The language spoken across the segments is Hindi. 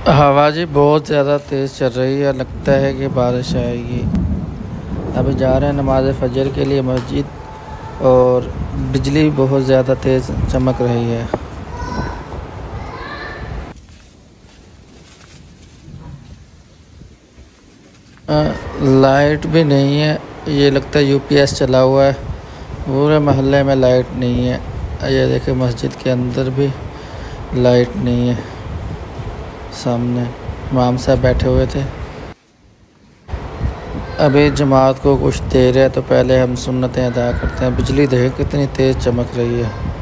हवा जी बहुत ज़्यादा तेज़ चल रही है, लगता है कि बारिश आएगी। अभी जा रहे हैं नमाज फजर के लिए मस्जिद, और बिजली बहुत ज़्यादा तेज़ चमक रही है। लाइट भी नहीं है, ये लगता है यूपीएस चला हुआ है। पूरे मोहल्ले में लाइट नहीं है। ये देखिए मस्जिद के अंदर भी लाइट नहीं है। सामने इमाम साहब बैठे हुए थे। अभी जमात को कुछ देर है, तो पहले हम सुन्नतें अदा करते हैं। बिजली देख कितनी तेज़ चमक रही है।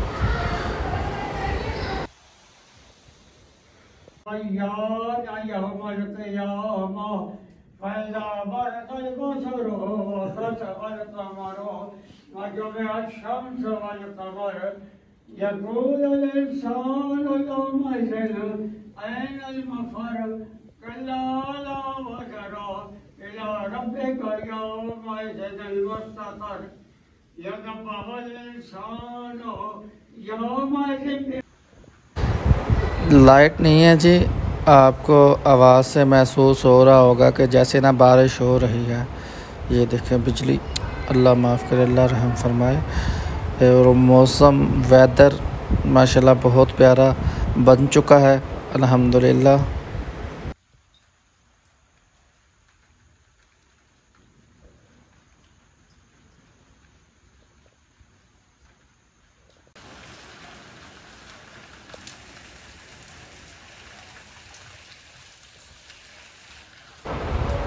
लाइट नहीं है जी। आपको आवाज़ से महसूस हो रहा होगा कि जैसे ना बारिश हो रही है। ये देखें बिजली, अल्लाह माफ़ करे, अल्लाह रहम फरमाए। और मौसम वेदर माशाल्लाह बहुत प्यारा बन चुका है, अल्हम्दुलिल्लाह।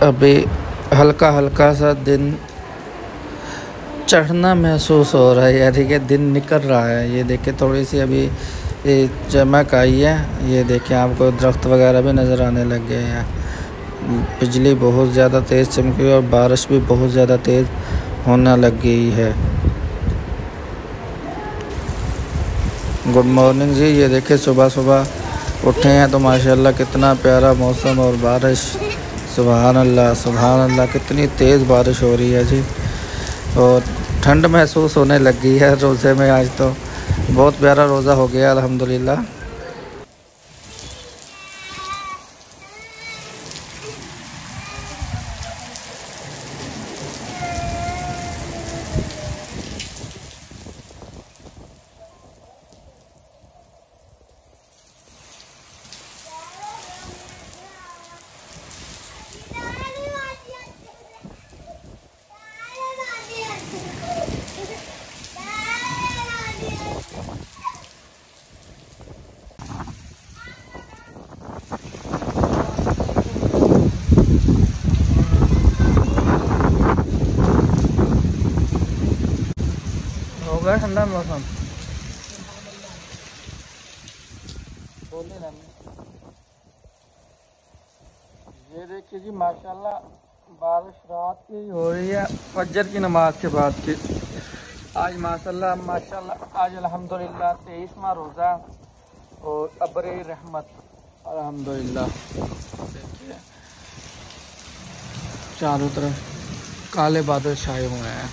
अभी हल्का हल्का सा दिन चढ़ना महसूस हो रहा है, यानी कि दिन निकल रहा है। ये देखिए थोड़ी सी अभी ये चमक आई है। ये देखिए आपको दरख्त वगैरह भी नज़र आने लग गए हैं। बिजली बहुत ज़्यादा तेज़ चमकी और बारिश भी बहुत ज़्यादा तेज़ होने लग गई है। गुड मॉर्निंग जी। ये देखिए सुबह सुबह उठे हैं तो माशाल्लाह कितना प्यारा मौसम और बारिश। सुभान अल्लाह, सुभान अल्लाह, कितनी तेज़ बारिश हो रही है जी। और ठंड महसूस होने लग गई है रोज़े में। आज तो बहुत प्यारा रोज़ा हो गया अल्हम्दुलिल्लाह। हो गया ठंडा मौसम। ये देखिए जी माशाल्लाह बारिश रात की हो रही है, फजर की नमाज के बाद की। आज माशाल्लाह माशाल्लाह आज अल्हम्दुलिल्लाह 23वां रोज़ा और अब्र रहमत अल्हम्दुलिल्लाह। देखिए चारों तरफ काले बादल छाए हुए हैं।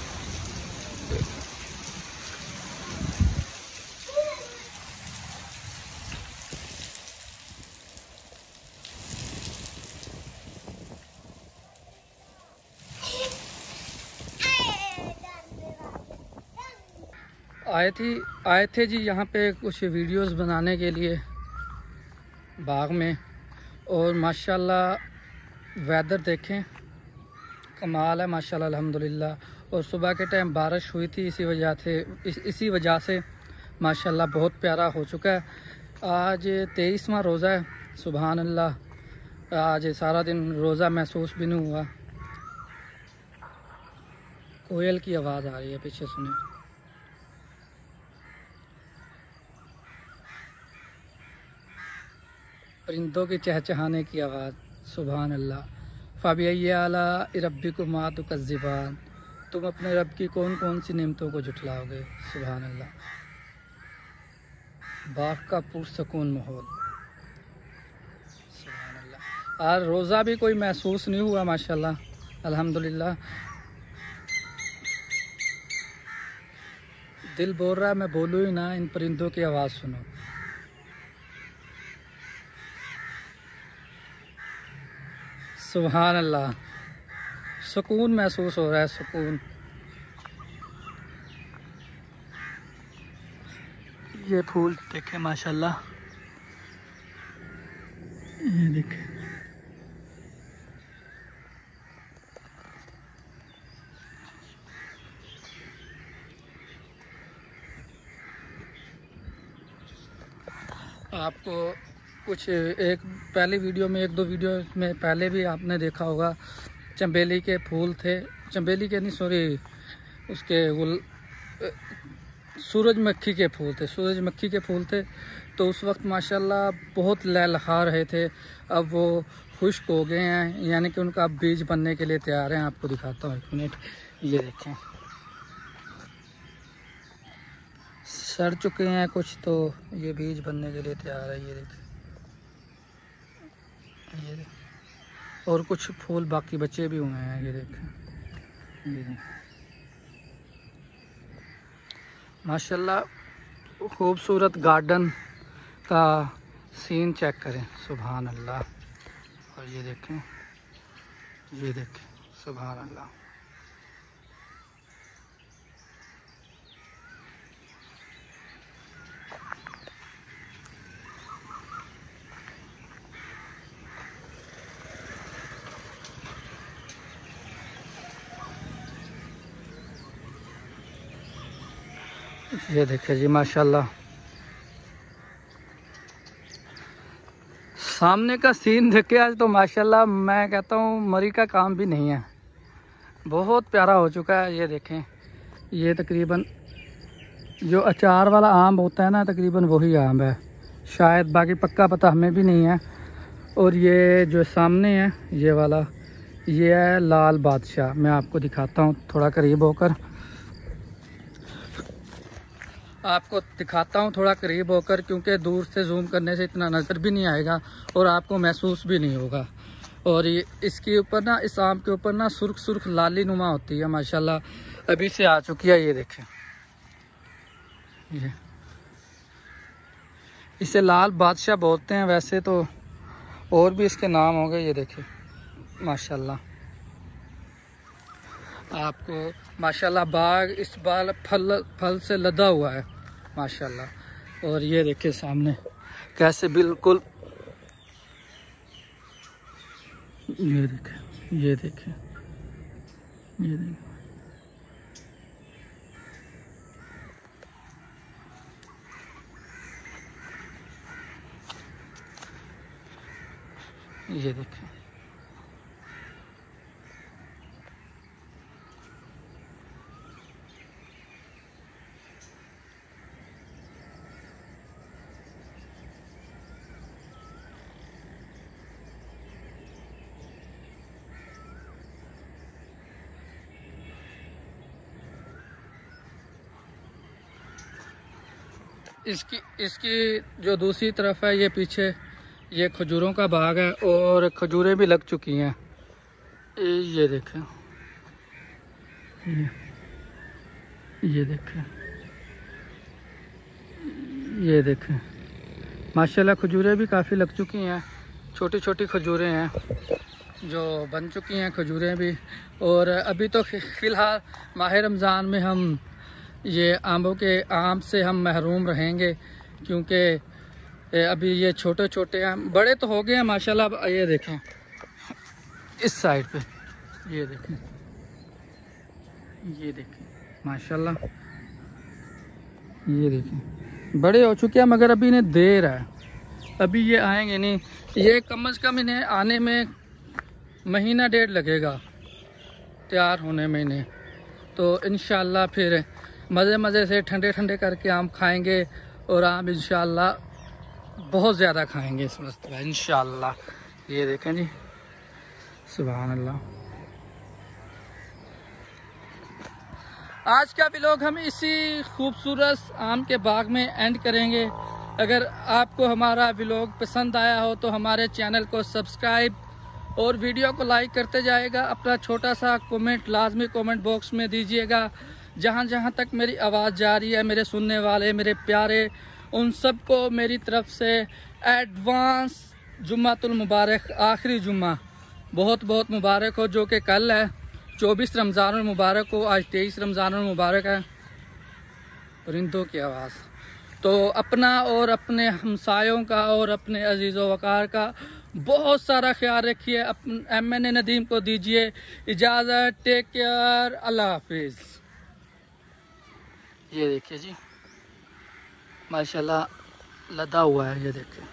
आए थे जी यहाँ पे कुछ वीडियोस बनाने के लिए बाग में, और माशाल्लाह वेदर देखें कमाल है माशाल्लाह अल्हम्दुलिल्लाह। और सुबह के टाइम बारिश हुई थी, इसी वजह से माशाल्लाह बहुत प्यारा हो चुका है। आज 23वां रोज़ा है, सुभान अल्लाह। आज सारा दिन रोज़ा महसूस भी नहीं हुआ। कोयल की आवाज़ आ रही है पीछे, सुने। परिंदों के चहचहाने की आवाज़, सुभान अल्लाह। फ़बिअय्यि आलाइ रब्बिकुमा तुकज़्ज़िबान, तुम अपने रब की कौन कौन सी नेमतों को झुठलाओगे। सुभान अल्लाह। बाग का पुरसकून माहौल, सुभान अल्लाह। आज रोज़ा भी कोई महसूस नहीं हुआ माशाल्लाह अल्हम्दुलिल्लाह। दिल बोल रहा है मैं बोलूँ ही ना, इन परिंदों की आवाज़ सुनो। सुभान अल्लाह, सुकून महसूस हो रहा है, सुकून। ये फूल देखें माशाल्लाह, ये देखें। आपको कुछ एक पहले वीडियो में, एक दो वीडियो में पहले भी आपने देखा होगा, चंबेली के फूल थे, चंबेली के नहीं सॉरी, उसके सूरजमुखी के फूल थे, सूरजमुखी के फूल थे। तो उस वक्त माशाल्लाह बहुत लहलहा रहे थे, अब वो खुश्क हो गए हैं, यानी कि उनका बीज बनने के लिए तैयार हैं। आपको दिखाता हूँ, एक मिनट, ये देखें सड़ चुके हैं कुछ, तो ये बीज बनने के लिए तैयार है, ये देखें, ये देखें। और कुछ फूल बाकी बचे भी हुए हैं, ये देखें, ये देखें माशाल्लाह। खूबसूरत गार्डन का सीन चेक करें, सुभान अल्लाह। और ये देखें, ये देखें, सुभान अल्लाह। ये देखिए जी माशाल्लाह, सामने का सीन देखे आज तो माशाल्लाह मैं कहता हूँ मरी का काम भी नहीं है, बहुत प्यारा हो चुका है। ये देखें, ये तकरीबन जो अचार वाला आम होता है ना, तकरीबन वही आम है शायद, बाकी पक्का पता हमें भी नहीं है। और ये जो सामने है ये वाला, ये है लाल बादशाह। मैं आपको दिखाता हूँ थोड़ा करीब होकर, आपको दिखाता हूँ थोड़ा करीब होकर, क्योंकि दूर से जूम करने से इतना नज़र भी नहीं आएगा और आपको महसूस भी नहीं होगा। और ये इसके ऊपर ना, इस आम के ऊपर ना सुर्ख सुर्ख लाली नुमा होती है माशाल्लाह, अभी से आ चुकी है। ये देखें, ये इसे लाल बादशाह बोलते हैं, वैसे तो और भी इसके नाम हो गए। ये देखें माशाल्लाह, आपको माशाल्लाह बाग इस बार फल से लदा हुआ है माशाल्लाह। और ये देखिए सामने कैसे बिल्कुल, ये देखें, ये देखें, ये देखें, ये देखें। इसकी जो दूसरी तरफ है, ये पीछे ये खजूरों का बाग है और खजूरें भी लग चुकी हैं। ये देखें, ये देखें, ये देखें माशाल्लाह, खजूरें भी काफ़ी लग चुकी हैं, छोटी छोटी खजूरें हैं जो बन चुकी हैं, खजूरें भी। और अभी तो फ़िलहाल माह रमज़ान में हम ये आमों के आम से हम महरूम रहेंगे, क्योंकि अभी ये छोटे छोटे आम, बड़े तो हो गए हैं माशाल्लाह। अब ये देखें इस साइड पे, ये देखें, ये देखें माशाल्लाह, ये देखें बड़े हो चुके हैं, मगर अभी इन्हें देर है, अभी ये आएंगे नहीं। ये कम से कम इन्हें आने में महीना डेढ़ लगेगा तैयार होने में इन्हें। तो इंशाल्लाह फिर मज़े मज़े से ठंडे ठंडे करके आम खाएंगे, और आम इंशाल्लाह बहुत ज़्यादा खाएंगे इस मरतबा इंशाल्लाह। ये देखें जी, सुभान अल्लाह। आज का व्लॉग हम इसी खूबसूरत आम के बाग में एंड करेंगे। अगर आपको हमारा व्लॉग पसंद आया हो तो हमारे चैनल को सब्सक्राइब और वीडियो को लाइक करते जाएगा। अपना छोटा सा कमेंट लाजमी कमेंट बॉक्स में दीजिएगा। जहाँ जहाँ तक मेरी आवाज़ जा रही है, मेरे सुनने वाले मेरे प्यारे, उन सबको मेरी तरफ से एडवांस जुम्मातुल मुबारक, आखिरी जुम्मा बहुत बहुत मुबारक हो, जो कि कल है 24 रमज़ान मुबारक हो, आज 23 रमज़ान मुबारक है। परिंदों की आवाज़। तो अपना और अपने हमसायों का और अपने अजीज़ो वकार का बहुत सारा ख्याल रखिए। MN नदीम को दीजिए इजाज़त। टेक केयर, अल्लाह हाफिज़। ये देखिए जी माशाल्लाह लदा हुआ है, ये देखिए।